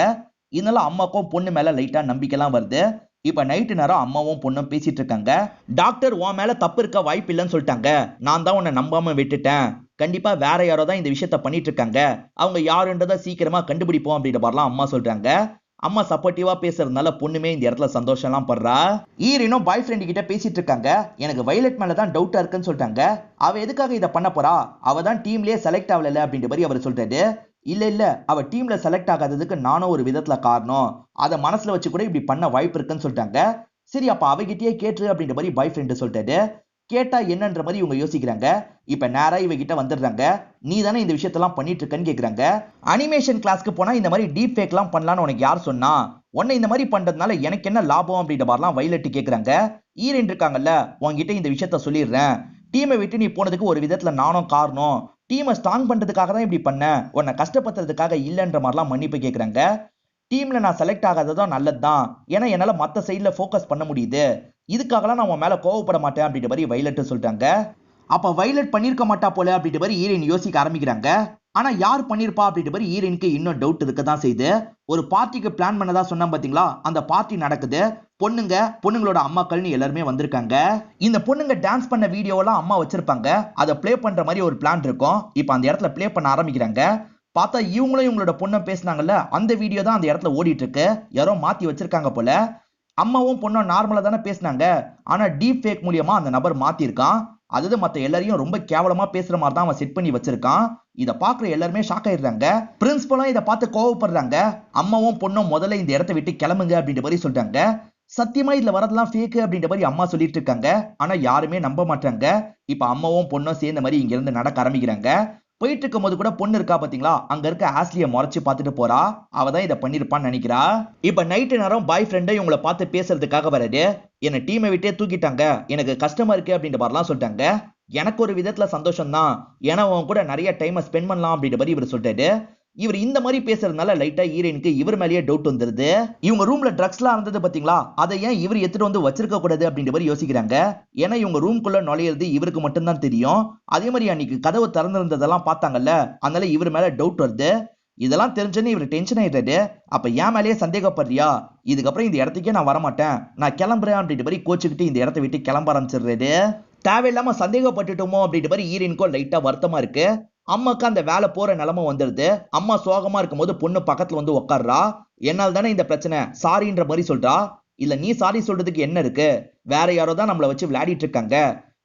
இதனால அம்மாக்கும் பொண்ணு மேல லைட்டா நம்பிக்கைலாம் வருது. இப்ப நைட்டு நேரம் அம்மாவும் பொண்ணும் பேசிட்டு இருக்காங்க. டாக்டர் உன் மேல தப்பு இருக்க வாய்ப்பு இல்லைன்னு சொல்லிட்டாங்க. நான் தான் உன்னை நம்பாம விட்டுட்டேன். கண்டிப்பா வேற யாரோ தான் இந்த விஷயத்த பண்ணிட்டு இருக்காங்க. அவங்க யாருன்றதை சீக்கிரமா கண்டுபிடிப்போம் அப்படின்ற மாதிரிலாம் அம்மா சொல்றாங்க. அம்மா சப்போர்ட்டிவா பேசுறதுனால பொண்ணுமே இந்த இடத்துல சந்தோஷம் எல்லாம் படுறா. ஈரினும் பாய் ஃப்ரெண்ட் கிட்ட பேசிட்டு இருக்காங்க. எனக்கு வைலட் மேல தான் டவுட்டா இருக்குன்னு சொல்லிட்டாங்க. அவ எதுக்காக இதை பண்ண போறா? அவ தான் டீம்லயே செலக்ட் ஆகல அப்படின்ற மாதிரி அவர் சொல்றாரு. இல்ல அவ டீம்ல செலக்ட் ஆகாததுக்கு நானும் ஒரு விதத்துல காரணம், அத மனசுல வச்சு கூட இப்படி பண்ண வாய்ப்பு இருக்குன்னு சொல்லிட்டாங்க. சரி அப்ப அவகிட்டயே கேட்டு அப்படின்ற மாதிரி பாய் ஃப்ரெண்ட் சொல்லிட்டாரு. கேட்டா என்னன்ற மாதிரி இவங்க யோசிக்கிறாங்க. இப்ப நேரா இவகிட்ட வந்துடுறாங்க. நீ தானே இந்த விஷயத்தெல்லாம் பண்ணிட்டு இருக்கன்னு கேக்குறாங்க. அனிமேஷன் கிளாஸ்க்கு போனா இந்த மாதிரி டீப் ஃபேக் எல்லாம் பண்ணலாம்னு உனக்கு யார் சொன்னா? உன்னை இந்த மாதிரி பண்றதுனால எனக்கு என்ன லாபம் அப்படின்ற மாதிரிலாம் வைலட் கேக்குறாங்க. ஈரன் இருக்காங்கல்ல, உன்கிட்ட இந்த விஷயத்த சொல்லிடுறேன். டீமை விட்டு நீ போனதுக்கு ஒரு விதத்துல நானும் காரணம். டீமை ஸ்ட்ராங் பண்றதுக்காக தான் இப்படி பண்ண, உன்னை கஷ்டப்படுத்துறதுக்காக இல்லைன்ற மாதிரிலாம் மன்னிப்பு கேட்கறாங்க. டீம்ல நான் செலக்ட் ஆகாததும் நல்லதுதான், ஏன்னா என்னால மத்த சைட்ல ஃபோக்கஸ் பண்ண முடியுது. இதுக்காகலாம் நான் உன் மேல கோவப்பட மாட்டேன் அப்படின்ற மாதிரி வைலட் சொல்றாங்க. அப்ப வைலட் பண்ணிருக்க மாட்டா போல அப்படின்ற மாதிரி ஈரன் யோசிக்க ஆரம்பிக்கிறாங்க. ஆனா யார் பண்ணிருப்பா அப்படின்ற மாதிரி ஈரனுக்கு இன்னும் டவுட் இருக்கதான் செய்யுது. ஒரு பார்ட்டிக்கு பிளான் பண்ணதா சொன்னா பாத்தீங்களா, அந்த பார்ட்டி நடக்குது. பொண்ணுங்களோட அம்மாக்கள்னு எல்லாருமே வந்திருக்காங்க. இந்த பொண்ணுங்க டான்ஸ் பண்ண வீடியோலாம் அம்மா வச்சிருப்பாங்க. அதை பிளே பண்ற மாதிரி ஒரு பிளான் இருக்கும். இப்ப அந்த இடத்துல பிளே பண்ண ஆரம்பிக்கிறாங்க. பார்த்தா இவங்களும் இவங்களோட பொண்ணை பேசினாங்கல்ல, அந்த வீடியோ தான் அந்த இடத்துல ஓடிட்டு இருக்கு. யாரோ மாத்தி வச்சிருக்காங்க போல. அம்மாவும் பொண்ணும் நார்மலா தானே பேசினாங்க. ஆனா டீப் ஃபேக் மூலியமா அந்த நபர் மாத்தி இருக்கான். அதாவது மத்த எல்லாரையும் ரொம்ப கேவலமா பேசுற மாதிரி தான் அவன் செட் பண்ணி வச்சிருக்கான். இத பாக்குற எல்லாருமே ஷாக் ஆயிடுறாங்க. பிரின்சிபலும் இத பார்த்து கோவப்படுறாங்க. அம்மாவும் பொண்ணும் முதல்ல இந்த இடத்தை விட்டு கிளம்புங்க அப்படின்ற மாதிரி சொல்றாங்க. சத்தியமா இதுல வரதெல்லாம் ஃபேக் அப்படின்ற மாதிரி அம்மா சொல்லிட்டு இருக்காங்க. ஆனா யாருமே நம்ப மாட்டாங்க. இப்ப அம்மாவும் பொண்ணும் சேர்ந்த மாதிரி இங்க இருந்து நடக்க ஆரம்பிக்கிறாங்க. போயிட்டு இருக்கும் போது கூட பொண்ணு இருக்கா பாத்தீங்களா, அங்க இருக்க ஆஸ்லிய முறைச்சு பார்த்துட்டு போறா. அவதான் இதை பண்ணிருப்பான்னு நினைக்கிறா. இப்ப நைட்டு நேரம் பாய் ஃப்ரெண்டை இவங்களை பார்த்து பேசுறதுக்காக வராரு. என்ன டீமை விட்டே தூக்கிட்டாங்க, எனக்கு கஷ்டமா இருக்கு அப்படின்ற மாதிரிலாம் சொல்லிட்டாங்க. எனக்கு ஒரு விதத்துல சந்தோஷம் தான், ஏன்னா உன் கூட நிறைய டைம் ஸ்பெண்ட் பண்ணலாம் அப்படின்ற மாதிரி இவர் சொல்லிட்டாரு. இவர் இந்த மாதிரி பேசுறதுனால லைட்டா ஹீரோயினுக்கு இவர் மேலேயே டவுட் வந்துருது. இவங்க ரூம்ல ட்ரக்ஸ்லாம் இருந்தது பாத்தீங்களா, அதை ஏன் இவர் எடுத்துட்டு வந்து வச்சிருக்க கூடாது அப்படின்ற மாதிரி யோசிக்கிறாங்க. ஏன்னா இவங்க ரூம்குள்ள நுழையிறது இவருக்கு மட்டும்தான் தெரியும். அதே மாதிரி அன்னைக்கு கதவு திறந்திருந்ததெல்லாம் பார்த்தாங்கல்ல, அதனால இவர் மேல டவுட் வருது. இதெல்லாம் தெரிஞ்சுன்னு இவர் டென்ஷன் ஆயிடுறாரு. அப்ப ஏன் மேலேயே சந்தேகப்படுறியா, இதுக்கப்புறம் இந்த இடத்துக்கே நான் வரமாட்டேன், நான் கிளம்புறேன் அப்படின்ற மாதிரி கோச்சுக்கிட்டு இந்த இடத்த விட்டு கிளம்ப ஆரம்பிச்சிடுறாரு. தேவையில்லாம சந்தேகப்பட்டுட்டோமோ அப்படின்ற மாதிரி ஹீரோயினுக்கும் லைட்டா வருத்தமா இருக்கு. அம்மாக்கு அந்த வேலை போற நிலைமை வந்துருது. அம்மா சோகமா இருக்கும்போது பொண்ணு பக்கத்துல வந்து உட்கார்றா. என்னால் தானே இந்த பிரச்சனை, சாரின்ற மாதிரி சொல்றா. இல்ல நீ சாரி சொல்றதுக்கு என்ன இருக்கு, வேற யாரோ தான் நம்மளை வச்சு விளையாடிட்டு இருக்காங்க.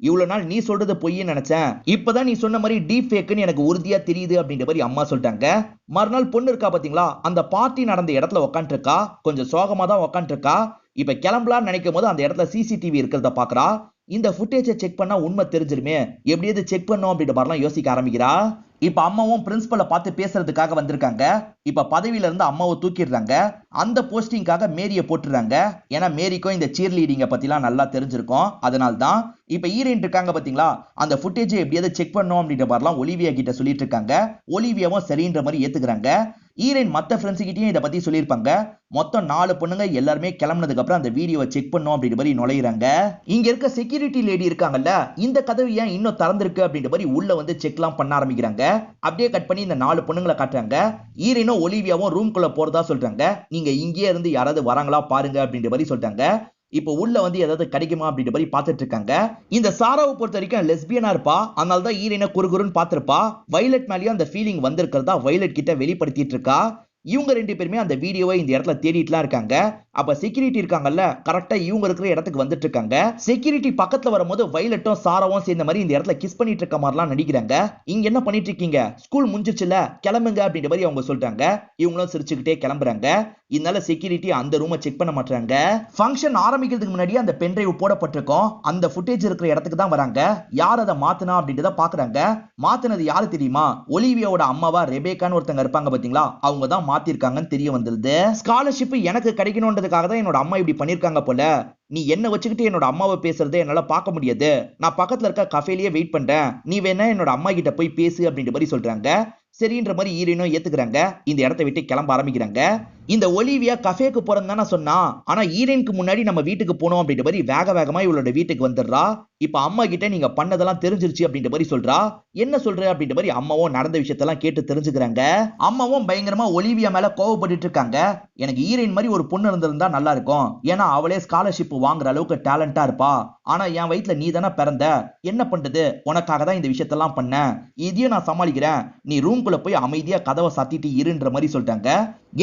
இவ்வளவு நாள் நீ சொல்றது பொய்ன்னு நினைச்சேன், இப்பதான் நீ சொன்ன மாதிரி டீப் ஃபேக்னு எனக்கு உறுதியா தெரியுது அப்படின்ற மாதிரி அம்மா சொல்லிட்டாங்க. மறுநாள் பொண்ணு இருக்கா பாத்தீங்களா, அந்த பார்ட்டி நடந்த இடத்துல உட்காந்துட்டு இருக்கா. கொஞ்சம் சோகமா தான் உட்காந்துட்டு இருக்கா. இப்ப கிளம்பலான்னு நினைக்கும் போது அந்த இடத்துல சிசிடிவி இருக்கிறத பாக்குறா. இந்த ஃபுட்டேஜை செக் பண்ணா உண்மை தெரிஞ்சிருமே, எப்படியாவது செக் பண்ணும் அப்படின்ற மாதிரிலாம் யோசிக்க ஆரம்பிக்கிறா. இப்ப அம்மாவும் பிரின்சிபலை பார்த்து பேசுறதுக்காக வந்திருக்காங்க. இப்ப பதவியில இருந்து அம்மாவை தூக்கிடுறாங்க. அந்த போஸ்டிங்காக மேரிய போட்டுறாங்க. ஏன்னா மேரிக்கும் இந்த சீர் லீடிங்க பத்திலாம் நல்லா தெரிஞ்சிருக்கும். அதனால தான் இப்ப ஹீரோயின் இருக்காங்க பாத்தீங்களா, அந்த ஃபுட்டேஜை எப்படியாவது செக் பண்ணும் அப்படின்ற மாதிரிலாம் ஒலிவியா கிட்ட சொல்லிட்டு இருக்காங்க. ஒலிவியாவும் சரின்ற மாதிரி ஏத்துக்கிறாங்க. ஹீரோயின் மத்த ஃப்ரெண்ட்ஸ் கிட்டயும் இதை பத்தி சொல்லியிருப்பாங்க. மொத்தம் 4 பொண்ணுங்க எல்லாருமே கிளம்புனதுக்கு அப்புறம் அந்த வீடியோவை செக் பண்ணும் அப்படின்ற மாதிரி நுழையிறாங்க. இங்க இருக்க செக்யூரிட்டி லேடி இருக்காங்கல்ல, இந்த கதவு ஏன் இன்னும் திறந்திருக்கு அப்படின்ற மாதிரி உள்ள வந்து செக்லாம் பண்ண ஆரம்பிக்கிறாங்க. அப்படியே கட் பண்ணி இந்த 4 பொண்ணுங்களை காட்டுறாங்க. ஹீரோயினும் ஒலிவியாவும் ரூம்குள்ள போறதா சொல்றாங்க. நீங்க இங்கேயே இருந்து யாராவது வராங்களா பாருங்க அப்படின்ற மாதிரி சொல்றாங்க. இப்ப உள்ள வந்து ஏதாவது கிடைக்குமா அப்படின்ற மாதிரி பார்த்துட்டு இருக்காங்க. இந்த சாராவை பொறுத்த வரைக்கும் லெஸ்பியனா இருப்பா, அதனால தான் ஹீரோயினை குறுகுறுன்னு பார்த்திருப்பா. வயலட் மேலேயும் அந்த ஃபீலிங் வந்திருக்கிறதா வயலட் கிட்ட வெளிப்படுத்திட்டு இருக்கா. இவங்க 2 பேருமே அந்த வீடியோவை இந்த இடத்துல தேடிட்டுலாம் இருக்காங்க. அப்ப செக்யூரிட்டி இருக்காங்கல்ல, கரெக்டா இவங்க இருக்கிற இடத்துக்கு வந்துட்டு இருக்காங்க. செக்யூரிட்டி பக்கத்துல வரும்போது வயலட்டும் சாராவும் சேர்ந்த மாதிரி இந்த இடத்துல கிஸ் பண்ணிட்டு இருக்க மாதிரிலாம் நடிக்கிறாங்க. இங்க என்ன பண்ணிட்டு இருக்கீங்க, ஸ்கூல் முடிஞ்சிச்சுல, கிளம்புங்க அப்படின்ற மாதிரி அவங்க சொல்றாங்க. இவங்களும் சிரிச்சுக்கிட்டே கிளம்புறாங்க. இதனால செக்யூரிட்டி அந்த ரூமை செக் பண்ண மாட்டாங்க. ஃபங்க்ஷன் ஆரம்பிக்கிறதுக்கு முன்னாடியே அந்த பென்ட்ரைவ் போடப்பட்டிருக்கும். அந்த ஃபுட்டேஜ் இருக்கிற இடத்துக்கு தான் வராங்க. யார் அதை மாத்துனா அப்படின்றத பாக்குறாங்க. மாத்துனது யாரு தெரியுமா, ஒலிவியாவோட அம்மாவா ரெபேக்கான்னு ஒருத்தங்க இருப்பாங்க பாத்தீங்களா, அவங்க தான் மாத்திருக்காங்கன்னு தெரிய வந்தது. ஸ்காலர்ஷிப் எனக்கு கிடைக்கணும்ன்றதுக்காக தான் என்னோட அம்மா இப்படி பண்ணிருக்காங்க போல. நீ என்ன வச்சுக்கிட்டு என்னோட அம்மாவை பேசுறதை என்னால பார்க்க முடியாது. நான் பக்கத்துல இருக்க கஃபேலயே வெயிட் பண்றேன், நீ வேணா என்னோட அம்மா கிட்ட போய் பேசு அப்படின்ற மாதிரி சொல்றாங்க. சரின்ற மாதிரி ஹீரோயினும் ஏத்துக்கிறாங்க. இந்த இடத்தை விட்டு கிளம்ப ஆரம்பிக்கிறாங்க. இந்த ஒலிவியா கஃபேக்கு போறேன்னு தானே சொன்னா, ஆனா ஹீரோயினுக்கு முன்னாடி நம்ம வீட்டுக்கு போனோம் அப்படின்ற மாதிரி வேக வேகமா இவளோட வீட்டுக்கு வந்துடுறா. இப்ப அம்மா கிட்ட நீங்க பண்ணதெல்லாம் தெரிஞ்சிருச்சு அப்படின்ற மாதிரி சொல்றா. என்ன சொல்ற அப்படின்ற மாதிரி அம்மாவும் நடந்த விஷயத்தெல்லாம் கேட்டு தெரிஞ்சுக்கிறாங்க. அம்மாவும் பயங்கரமா ஒலிவியா மேல கோவப்பட்டு இருக்காங்க. எனக்கு ஹீரோயின் மாதிரி ஒரு பொண்ணு இருந்திருந்தா நல்லா இருக்கும், ஏன்னா அவளே ஸ்காலர்ஷிப் வாங்குற அளவுக்கு டேலண்டா இருப்பா. ஆனா என் வயிற்றுல நீ தானே பிறந்த, என்ன பண்றது, உனக்காக தான் இந்த விஷயத்தெல்லாம் பண்ண, இதையும் நான் சமாளிக்கிறேன், நீ ரூம்குள்ள போய் அமைதியா கதவை சாத்திட்டு இருன்ற மாதிரி சொல்லிட்டாங்க.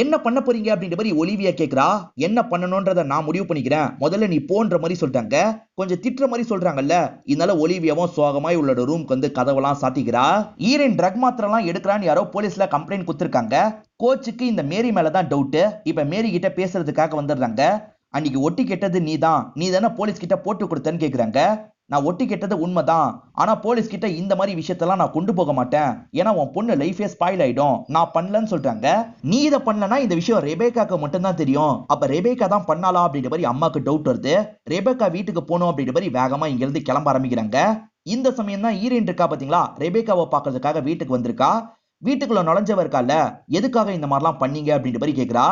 என்ன பண்ண போறீங்க அப்படின்ற மாதிரி ஒலிவியா கேக்குறா. என்ன பண்ணணும்ன்றத நான் முடிவு பண்ணிக்கிறேன், முதல்ல நீ போன்ற மாதிரி சொல்லிட்டாங்க. கொஞ்சம் திட்டுற மாதிரி சொல்றாங்கல்ல, இதனால ஒலிவியாவும் சோகமாய் உள்ளோட ரூம்க்கு வந்து கதவெல்லாம் சாத்திக்கிறா. ஹீரோயின் ட்ரக் மாத்திரலாம் எடுக்கிறான்னு யாரோ போலீஸ்ல கம்ப்ளைண்ட் கொடுத்திருக்காங்க. கோச்சுக்கு இந்த மேரி மேலதான் டவுட். இப்ப மேரி கிட்ட பேசுறதுக்காக வந்துடுறாங்க. அன்னைக்கு ஒட்டி கெட்டது நீ தானே போலீஸ் கிட்ட போட்டு கொடுத்தேன்னு கேக்குறாங்க. நான் ஒட்டி கெட்டது உண்மைதான், ஆனா போலீஸ் கிட்ட இந்த மாதிரி விஷயத்தெல்லாம் நான் கொண்டு போக மாட்டேன், ஏன்னா உன் பொண்ணு லைஃபே ஸ்பாயில் ஆயிடும், நான் பண்ணலன்னு சொல்றாங்க. நீ இதை பண்ணலனா இந்த விஷயம் ரெபேக்காக்கு மட்டும் தான் தெரியும், அப்ப ரெபேக்கா தான் பண்ணாலா அப்படின்ற மாதிரி அம்மாக்கு டவுட் வருது. ரெபேக்கா வீட்டுக்கு போகணும் அப்படின்ற மாதிரி வேகமா இங்க இருந்து கிளம்ப ஆரம்பிக்கிறாங்க. இந்த சமயம் தான் ஹீரோயின் இருக்கா பாத்தீங்களா, ரெபேக்காவை பாக்குறதுக்காக வீட்டுக்கு வந்திருக்கா. வீட்டுக்குள்ள நுழைஞ்சவ இருக்கால, எதுக்காக இந்த மாதிரிலாம் பண்ணீங்க அப்படின்ற மாதிரி கேக்குறா.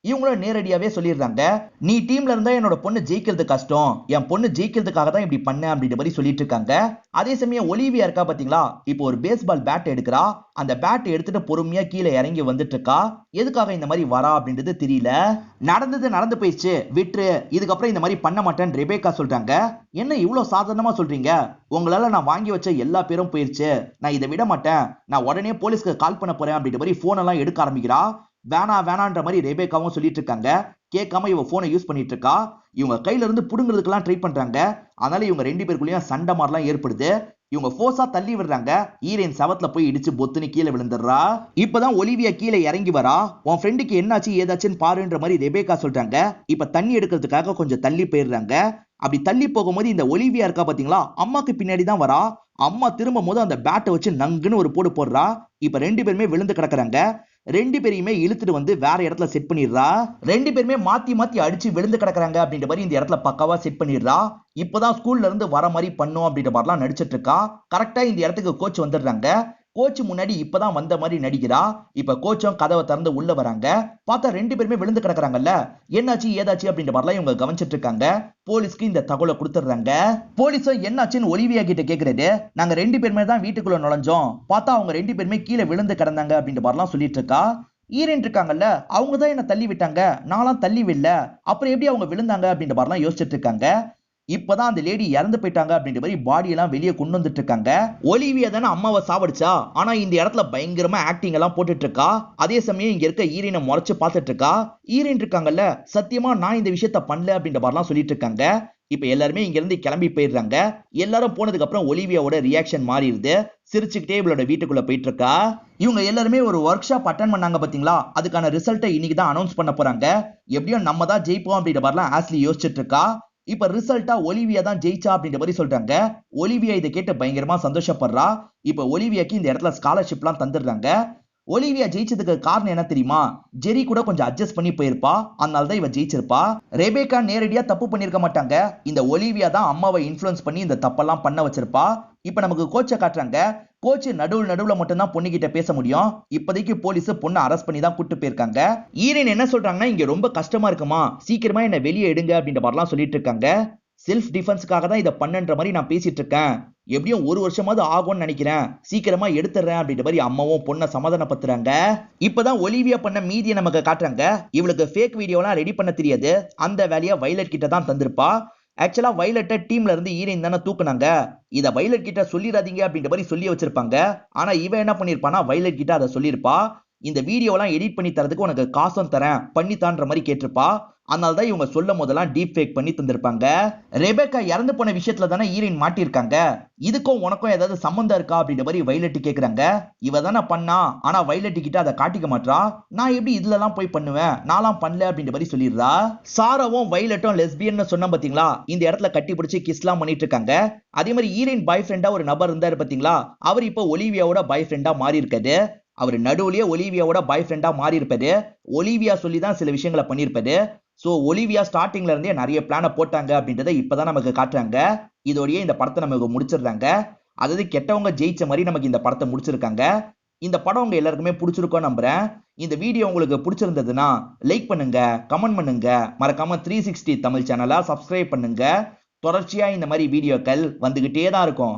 இவங்களும் நேரடியாவே சொல்லிடுறாங்க, நீ டீம்ல இருந்தா என்னோட பொண்ணு ஜெயிக்கிறது கஷ்டம், என் பொண்ணு ஜெயிக்கிறதுக்காக தான் இப்படி பண்ண அப்படின்ற மாதிரி சொல்லிட்டு இருக்காங்க. அதே சமயம் ஒலிவியா இருக்கா பாத்தீங்களா, இப்போ ஒரு பேஸ்பால் பேட் எடுக்கிறா. அந்த பேட் எடுத்துட்டு பொறுமையா கீழே இறங்கி வந்துட்டு இருக்கா. எதுக்காக இந்த மாதிரி வரா அப்படின்றது தெரியல. நடந்தது நடந்து போயிடுச்சு, விட்டுரு, இதுக்கப்புறம் இந்த மாதிரி பண்ண மாட்டேன்னு ரெபேக்கா சொல்றாங்க. என்ன இவ்வளவு சாதாரணமா சொல்றீங்க, உங்களால நான் வாங்கி வச்ச எல்லா பேரும் போயிருச்சு, நான் இதை விட மாட்டேன், நான் உடனே போலீஸ்க்கு கால் பண்ண போறேன் அப்படின்ற மாதிரி போன் எல்லாம் எடுக்க ஆரம்பிக்கிறா. வேணான்ற மாதிரி ரெபேக்காவும் சொல்லிட்டு இருக்காங்க. கேட்காம இவ போனை யூஸ் பண்ணிட்டு இருக்கா. இவங்க கையில இருந்து புடுங்கிறதுக்கெல்லாம் ட்ரை பண்றாங்க. அதனால இவங்க 2 பேருக்குள்ளேயும் சண்டை மாதிரிலாம் ஏற்படுது. இவங்க போர்ஸா தள்ளி விடுறாங்க. ஹீரோயின் சவத்துல போய் இடிச்சு பொத்துன்னு கீழே விழுந்துடுறா. இப்பதான் ஒலிவியா கீழே இறங்கி வரா. உன் ஃப்ரெண்டுக்கு என்னாச்சு ஏதாச்சுன்னு பாருன்ற மாதிரி ரெபேக்கா சொல்றாங்க. இப்ப தண்ணி எடுக்கிறதுக்காக கொஞ்சம் தள்ளி போயிடுறாங்க. அப்படி தள்ளி போகும்போது இந்த ஒலிவியா இருக்கா பாத்தீங்களா, அம்மாக்கு பின்னாடி தான் வரா. அம்மா திரும்பும் போது அந்த பேட்டை வச்சு நங்குன்னு ஒரு போடு போடுறா. இப்ப 2 பேருமே விழுந்து கிடக்குறாங்க. 2 பேரையுமே இழுத்துட்டு வந்து வேற இடத்துல செட் பண்ணிடுறா. 2 பேருமே மாத்தி மாத்தி அடிச்சு விழுந்து கிடக்குறாங்க அப்படின்ற மாதிரி இந்த இடத்துல பக்காவா செட் பண்ணிடுறா. இப்பதான் ஸ்கூல்ல இருந்து வர மாதிரி பண்ணும் அப்படின்ற மாதிரிலாம் நடிச்சிட்டு இருக்கா. கரெக்டா இந்த இடத்துக்கு கோச் வந்துடுறாங்க. கோச் முன்னாடி இப்பதான் வந்த மாதிரி நடிக்கிறா. இப்ப கோச்சும் கதவை திறந்து உள்ள வராங்க. பார்த்தா 2 பேருமே விழுந்து கிடக்குறாங்கல்ல. என்னாச்சு ஏதாச்சு அப்படின்ற மாதிரிலாம் இவங்க கவனிச்சிட்டு இருக்காங்க. போலீஸ்க்கு இந்த தகவலை கொடுத்துடுறாங்க. போலீஸும் என்னாச்சுன்னு ஒலிவியா கிட்ட கேக்குறது, நாங்க 2 பேருமே தான் வீட்டுக்குள்ள நுழைஞ்சோம், பார்த்தா அவங்க 2 பேருமே கீழே விழுந்து கிடந்தாங்க அப்படின்ற மாதிரிலாம் சொல்லிட்டு இருக்கா. ஈரன் இருக்காங்கல்ல, அவங்க தான் என்ன தள்ளி விட்டாங்க, நான்லாம் தள்ளி விடல, அப்புறம் எப்படி அவங்க விழுந்தாங்க அப்படின்ற மாதிரிலாம் யோசிச்சுட்டு இருக்காங்க. இப்பதான் அந்த லேடி இறந்து போயிட்டாங்க அப்படின்ற மாதிரி பாடி எல்லாம் வெளியே கொண்டு வந்துட்டு இருக்காங்க. ஒலிவியா தானே அம்மாவை சாவடிச்சா, ஆனா இந்த இடத்துல பயங்கரமா ஆக்டிங் எல்லாம் போட்டுட்டு இருக்கா. அதே சமயம் இங்க இருக்க ஈரனை முறைச்சு பார்த்துட்டு இருக்கா. ஈரன் இருக்காங்கல்ல, சத்தியமா நான் இந்த விஷயத்த பண்ணல அப்படின்ற மாதிரிலாம் சொல்லிட்டு இருக்காங்க. இப்ப எல்லாருமே இங்க இருந்து கிளம்பி போயிடுறாங்க. எல்லாரும் போனதுக்கு அப்புறம் ஒலிவியாவோட ரியாக்ஷன் மாறிடுது. சிரிச்சுக்கிட்டே இவளோட வீட்டுக்குள்ள போயிட்டு இருக்கா. இவங்க எல்லாருமே ஒரு ஒர்க் ஷாப் அட்டன் பண்ணாங்க பாத்தீங்களா, அதுக்கான ரிசல்ட்டை இன்னைக்கு தான் அனௌன்ஸ் பண்ண போறாங்க. எப்படியும் நம்ம தான் ஜெயிப்போம் அப்படின்ற மாதிரிலாம் ஆஸ்லி யோசிச்சுட்டு இருக்கா. இப்ப ரிசல்ட்டா ஒலிவியா தான் ஜெயிச்சா அப்படின்ற மாதிரி சொல்றாங்க. ஒலிவியா இதை கேட்டு பயங்கரமா சந்தோஷப்படுறா. இப்ப ஒலிவியாக்கு இந்த இடத்துல ஸ்காலர்ஷிப்லாம் தந்துடுறாங்க. ஒலிவியா ஜெயிச்சதுக்கு காரணம் என்ன தெரியுமா? ஜெரி கூட கொஞ்சம் அட்ஜஸ்ட் பண்ணி போயிருப்பா, அதனால தான் இவ ஜெயிச்சிருப்பா. ரெபேக்கா நேரடியா தப்பு பண்ணிருக்க மாட்டாங்க. இந்த ஒலிவியா தான் அம்மாவை இன்ஃப்ளூயன்ஸ் பண்ணி இந்த தப்பெல்லாம் பண்ண வச்சிருப்பா. இப்ப நமக்கு கோச்சை காட்டுறாங்க. கோச் நடுவுல மட்டும் தான் பொண்ணுகிட்ட பேச முடியும். இப்போதைக்கு போலீஸ் பொண்ணை அரெஸ்ட் பண்ணி தான் கூட்டு போயிருக்காங்க. ஈரன் என்ன சொல்றாங்கன்னா, இங்க ரொம்ப கஷ்டமா இருக்குமா, சீக்கிரமா என்ன வெளியே எடுங்க அப்படின்ற மாதிரிலாம் சொல்லிட்டு இருக்காங்க. செல்ஃப் டிஃபென்ஸ்க்காக தான் இதை பண்ணுன்ற மாதிரி நான் பேசிட்டு இருக்கேன். எப்படியும் 1 வருஷமாவது ஆகும்னு நினைக்கிறேன். சீக்கிரமா எடுத்துறேன் அப்படின்ற மாதிரி அம்மாவும் பொண்ணை சமாதானப்படுத்துறாங்க. இப்பதான் ஒலிவியா பண்ண மீதியை நமக்கு காட்டுறாங்க. இவளுக்கு ஃபேக் வீடியோலாம் ரெடி பண்ண தெரியாது. அந்த வேலையை வைலட் கிட்ட தான் தந்திருப்பா. ஆக்சுவலா வைலட்டை டீம்ல இருந்து ஈரன் தானே தூக்குனாங்க. இத வைலட் கிட்ட சொல்லிடாதீங்க அப்படின்ற மாதிரி சொல்லி வச்சிருப்பாங்க. ஆனா இவன் என்ன பண்ணிருப்பானா, வைலட் கிட்ட அதை சொல்லியிருப்பா. இந்த வீடியோலாம் எடிட் பண்ணி தரதுக்கு உனக்கு காசும் தரேன், பண்ணித்தான்ற மாதிரி கேட்டிருப்பா. அதனால தான் இவங்க சொல்லும் போதெல்லாம் டீப் ஃபேக் பண்ணி தந்திருப்பாங்க. ரெபேக்கா இறந்து போன விஷயத்துல தானே ஈரன் மாட்டிருக்காங்க. இதுக்கும் உனக்கும் ஏதாவது சம்பந்தம் இருக்கா அப்படின்ற மாதிரி வைலட் கேக்குறாங்க. இவ தானே பண்ணா, ஆனா வைலட் கிட்ட அதை காட்டிக்க மாட்டா. நான் எப்படி இதுலலாம் போய் பண்ணுவேன், நான்லாம் பண்ணல அப்படின்ற மாதிரி சொல்லிடுறா. சாராவும் வைலட்டும் லெஸ்பியன் சொன்னா பாத்தீங்களா, இந்த இடத்துல கட்டி பிடிச்சி கிஸ்லாம் பண்ணிட்டு இருக்காங்க. அதே மாதிரி ஈரன் பாய் ஃப்ரெண்டா ஒரு நபர் இருந்தாரு பாத்தீங்களா, அவர் இப்போ ஒலிவியாவோட பாய் ஃப்ரெண்டா மாறி இருக்காரு. அவர் நடுவுலயே ஒலிவியாவோட பாய் ஃப்ரெண்டா மாறி இருப்பாரு. ஒலிவியா சொல்லி தான் சில விஷயங்களை பண்ணிருப்பாரு. சோ ஒலிவியா ஸ்டார்டிங்ல இருந்தே நிறைய பிளான போட்டாங்க அப்படின்றத இப்பதான் நமக்கு காட்டுறாங்க. இதோடயே இந்த படத்தை நமக்கு முடிச்சிடுறாங்க. அதாவது கெட்டவங்க ஜெயிச்ச மாதிரி நமக்கு இந்த படத்தை முடிச்சிருக்காங்க. இந்த படம் உங்க எல்லாருக்குமே பிடிச்சிருக்கும் நம்புறேன். இந்த வீடியோ உங்களுக்கு பிடிச்சிருந்ததுன்னா லைக் பண்ணுங்க, கமெண்ட் பண்ணுங்க, மறக்காம 360 தமிழ் சேனலை சப்ஸ்கிரைப் பண்ணுங்க. தொடர்ச்சியா இந்த மாதிரி வீடியோக்கள் வந்துகிட்டே தான் இருக்கும்.